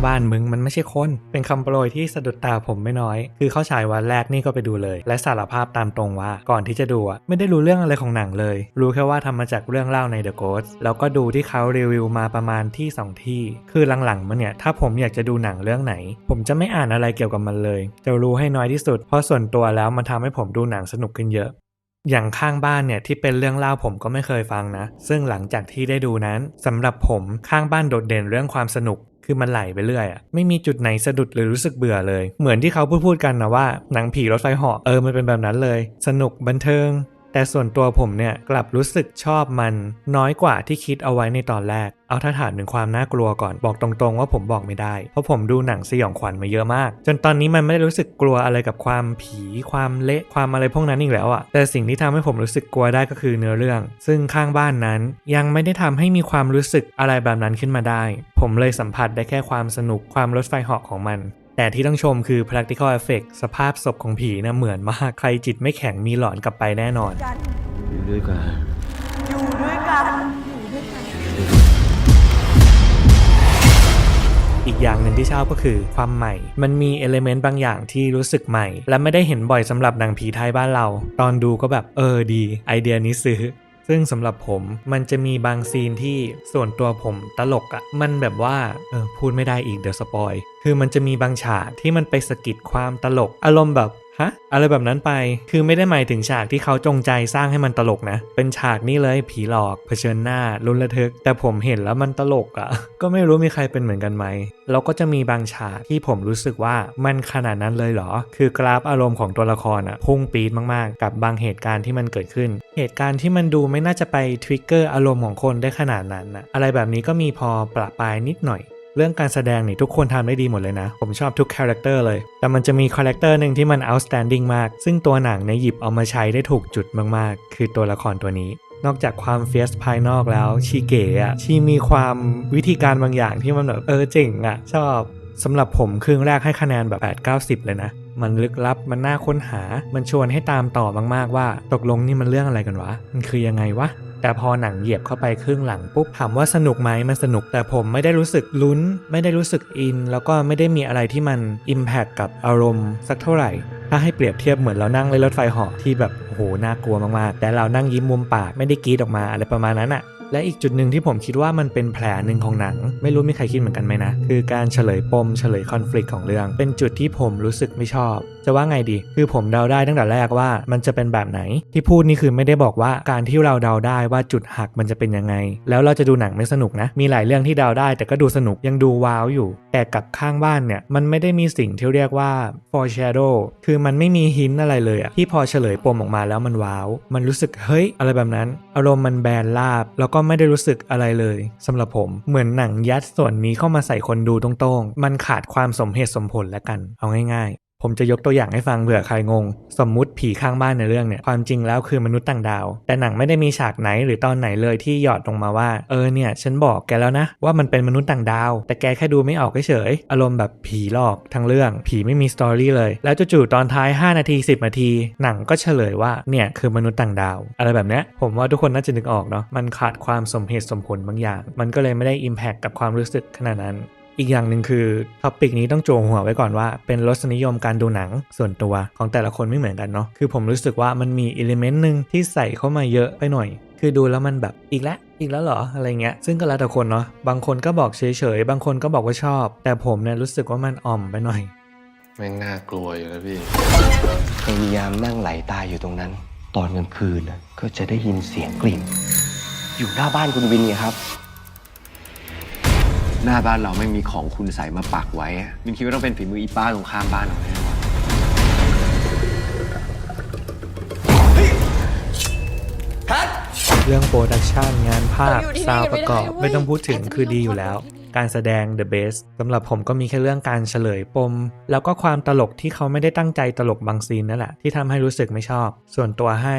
บ้านมึงมันไม่ใช่คนเป็นคำโปรยที่สะดุดตาผมไม่น้อยคือเข้าฉายวันแรกนี่ก็ไปดูเลยและสารภาพตามตรงว่าก่อนที่จะดูไม่ได้รู้เรื่องอะไรของหนังเลยรู้แค่ว่าทำมาจากเรื่องเล่าใน The Ghost แล้วก็ดูที่เขารีวิวมาประมาณที่2ที่คือหลังๆมาเนี่ยถ้าผมอยากจะดูหนังเรื่องไหนผมจะไม่อ่านอะไรเกี่ยวกับมันเลยจะรู้ให้น้อยที่สุดเพราะส่วนตัวแล้วมันทำให้ผมดูหนังสนุกขึ้นเยอะอย่างข้างบ้านเนี่ยที่เป็นเรื่องเล่าผมก็ไม่เคยฟังนะซึ่งหลังจากที่ได้ดูนั้นสำหรับผมข้างบ้านโดดเด่นเรื่องความสนุกคือมันไหลไปเรื่อยไม่มีจุดไหนสะดุดหรือรู้สึกเบื่อเลยเหมือนที่เขาพูดกันนะว่าหนังผีรถไฟเหาะมันเป็นแบบนั้นเลยสนุกบันเทิงแต่ส่วนตัวผมเนี่ยกลับรู้สึกชอบมันน้อยกว่าที่คิดเอาไว้ในตอนแรกเอาถ้าถามถึงความน่ากลัวก่อนบอกตรงๆว่าผมบอกไม่ได้เพราะผมดูหนังสยองขวัญมาเยอะมากจนตอนนี้มันไม่ได้รู้สึกกลัวอะไรกับความผีความเละความอะไรพวกนั้นอีกแล้วแต่สิ่งที่ทำให้ผมรู้สึกกลัวได้ก็คือเนื้อเรื่องซึ่งข้างบ้านนั้นยังไม่ได้ทำให้มีความรู้สึกอะไรแบบนั้นขึ้นมาได้ผมเลยสัมผัสได้แค่ความสนุกความรถไฟเหาะของมันแต่ที่ต้องชมคือ practical effect สภาพศพของผีนะเหมือนมากใครจิตไม่แข็งมีหลอนกลับไปแน่นอนอยู่ด้วยกันอยู่ด้วยกันอีกอย่างหนึ่งที่ชอบก็คือความใหม่มันมีเอลิเมนต์บางอย่างที่รู้สึกใหม่และไม่ได้เห็นบ่อยสำหรับหนังผีไทยบ้านเราตอนดูก็แบบดีไอเดียนี้ซื้อซึ่งสำหรับผมมันจะมีบางซีนที่ส่วนตัวผมตลกมันแบบว่าพูดไม่ได้อีกเดี๋ยวสปอยคือมันจะมีบางฉากที่มันไปสะกิดความตลกอารมณ์แบบอะไรแบบนั้นไปคือไม่ได้หมายถึงฉากที่เขาจงใจสร้างให้มันตลกนะเป็นฉากนี้เลยผีหลอกเผชิญหน้าลุ้นระทึกแต่ผมเห็นแล้วมันตลกก็ไม่รู้มีใครเป็นเหมือนกันไหมแล้วก็จะมีบางฉากที่ผมรู้สึกว่ามันขนาดนั้นเลยเหรอคือกราฟอารมณ์ของตัวละครพุ่งปี๊ดมากๆกับบางเหตุการณ์ที่มันเกิดขึ้นเหตุการณ์ที่มันดูไม่น่าจะไปทริกเกอร์อารมณ์ของคนได้ขนาดนั้นอะไรแบบนี้ก็มีพอประปรายนิดหน่อยเรื่องการแสดงนี่ทุกคนทำได้ดีหมดเลยนะผมชอบทุกคาแรคเตอร์เลยแต่มันจะมีคาแรคเตอร์หนึ่งที่มัน outstanding มากซึ่งตัวหนังเนี่ยหยิบเอามาใช้ได้ถูกจุดมากๆคือตัวละครตัวนี้นอกจากความเฟียสภายนอกแล้วชีเก๋ชีมีความวิธีการบางอย่างที่มันแบบเจ๋งชอบสำหรับผมครึ่งแรกให้คะแนนแบบ8-90เลยนะมันลึกลับมันน่าค้นหามันชวนให้ตามต่อมากๆว่าตกลงนี่มันเรื่องอะไรกันวะมันคือยังไงวะแต่พอหนังเหยียบเข้าไปครึ่งหลังปุ๊บถามว่าสนุกไหมมันสนุกแต่ผมไม่ได้รู้สึกลุ้นไม่ได้รู้สึกอินแล้วก็ไม่ได้มีอะไรที่มันอิมแพคกับอารมณ์สักเท่าไหร่ถ้าให้เปรียบเทียบเหมือนเรานั่งในรถไฟเหาะที่แบบโอ้โหน่ากลัวมากๆแต่เรานั่งยิ้มมุมปากไม่ได้กรี๊ดออกมาอะไรประมาณนั้นและอีกจุดหนึ่งที่ผมคิดว่ามันเป็นแผลหนึ่งของหนังไม่รู้มีใครคิดเหมือนกันไหมนะคือการเฉลยปมเฉลยคอนฟลิกต์ของเรื่องเป็นจุดที่ผมรู้สึกไม่ชอบจะว่าไงดีคือผมเดาได้ตั้งแต่แรกว่ามันจะเป็นแบบไหนที่พูดนี่คือไม่ได้บอกว่าการที่เราเดาได้ว่าจุดหักมันจะเป็นยังไงแล้วเราจะดูหนังไม่สนุกนะมีหลายเรื่องที่เดาได้แต่ก็ดูสนุกยังดูว้าวอยู่แต่กับข้างบ้านเนี่ยมันไม่ได้มีสิ่งที่เรียกว่า foreshadow คือมันไม่มีหินอะไรเลยที่พอเฉลยปมออกมาแล้วมันว้าวมันรู้สึกเฮ้ยอะไรแบบนั้นอารมณ์มันแบนราบแล้วก็ไม่ได้รู้สึกอะไรเลยสำหรับผมเหมือนหนังยัดส่วนนี้เข้ามาใส่คนดูตรงๆมันขาดความสมเหตุสมผลแล้วกันเอาง่ายๆผมจะยกตัวอย่างให้ฟังเผื่อใครงงสมมุติผีข้างบ้านในเรื่องเนี่ยความจริงแล้วคือมนุษย์ต่างดาวแต่หนังไม่ได้มีฉากไหนหรือตอนไหนเลยที่หยอดลงมาว่าเนี่ยฉันบอกแกแล้วนะว่ามันเป็นมนุษย์ต่างดาวแต่แกแค่ดูไม่ออกเฉยอารมณ์แบบผีหลอกทั้งเรื่องผีไม่มีสตอรี่เลยแล้วจู่ๆตอนท้าย5นาที10นาทีหนังก็เฉลยว่าเนี่ยคือมนุษย์ต่างดาวอะไรแบบเนี้ยผมว่าทุกคนน่าจะนึกออกเนาะมันขาดความสมเหตุสมผลบางอย่างมันก็เลยไม่ได้อิมแพคกับความรู้สึกขนาดนั้นอีกอย่างหนึ่งคือท็อปิกนี้ต้องโจงหัวไว้ก่อนว่าเป็นรสนิยมการดูหนังส่วนตัวของแต่ละคนไม่เหมือนกันเนาะคือผมรู้สึกว่ามันมีอิเลเมนต์นึงที่ใส่เข้ามาเยอะไปหน่อยคือดูแล้วมันแบบอีกแล้วเหรออะไรเงี้ยซึ่งก็แล้วแต่คนเนาะบางคนก็บอกเฉยๆบางคนก็บอกว่าชอบแต่ผมเนี่ยรู้สึกว่ามันอ่อมไปหน่อยแม่งน่ากลัวอยู่นะพี่พยายามนั่งไหลตายอยู่ตรงนั้นตอนกลางคืนก็จะได้ยินเสียงกลิ่นอยู่หน้าบ้านคุณวินไงครับหน้าบ้านเราไม่มีของคุณใส่มาปักไว้มินคิดว่าต้องเป็นฝีมืออีป้าตรงข้ามบ้านเราแน่นอนเรื่องโปรดักชันงานภาพซาวด์ประกอบไม่ต้องพูดถึงคือดีอยู่แล้วการแสดง The Best สำหรับผมก็มีแค่เรื่องการเฉลยปมแล้วก็ความตลกที่เขาไม่ได้ตั้งใจตลกบางซีนนั่นแหละที่ทำให้รู้สึกไม่ชอบส่วนตัวให้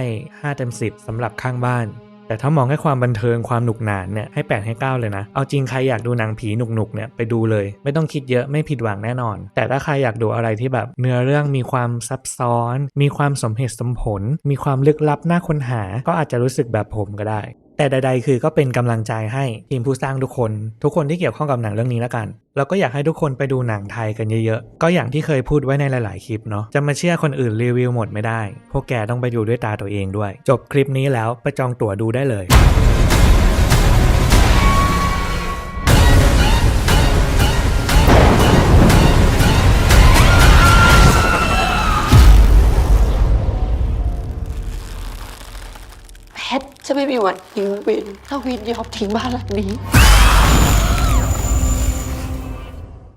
5/10สำหรับข้างบ้านแต่ถ้ามองให้ความบันเทิงความหนุกหนานเนี่ยให้8ให้9เลยนะเอาจริงใครอยากดูหนังผีหนุกๆเนี่ยไปดูเลยไม่ต้องคิดเยอะไม่ผิดหวังแน่นอนแต่ถ้าใครอยากดูอะไรที่แบบเนื้อเรื่องมีความซับซ้อนมีความสมเหตุสมผลมีความลึกลับน่าค้นหาก็อาจจะรู้สึกแบบผมก็ได้ แต่ใดๆคือก็เป็นกำลังใจให้ทีมผู้สร้างทุกคนที่เกี่ยวข้องกับหนังเรื่องนี้แล้วกันแล้วก็อยากให้ทุกคนไปดูหนังไทยกันเยอะๆก็อย่างที่เคยพูดไว้ในหลายๆคลิปเนาะจะมาเชื่อคนอื่นรีวิวหมดไม่ได้พวกแกต้องไปดูด้วยตาตัวเองด้วยจบคลิปนี้แล้วไปจองตั๋วดูได้เลยแพทจะไม่มีวันทิ้งวินถ้าวินยอมทิ้งบ้านหลังนี้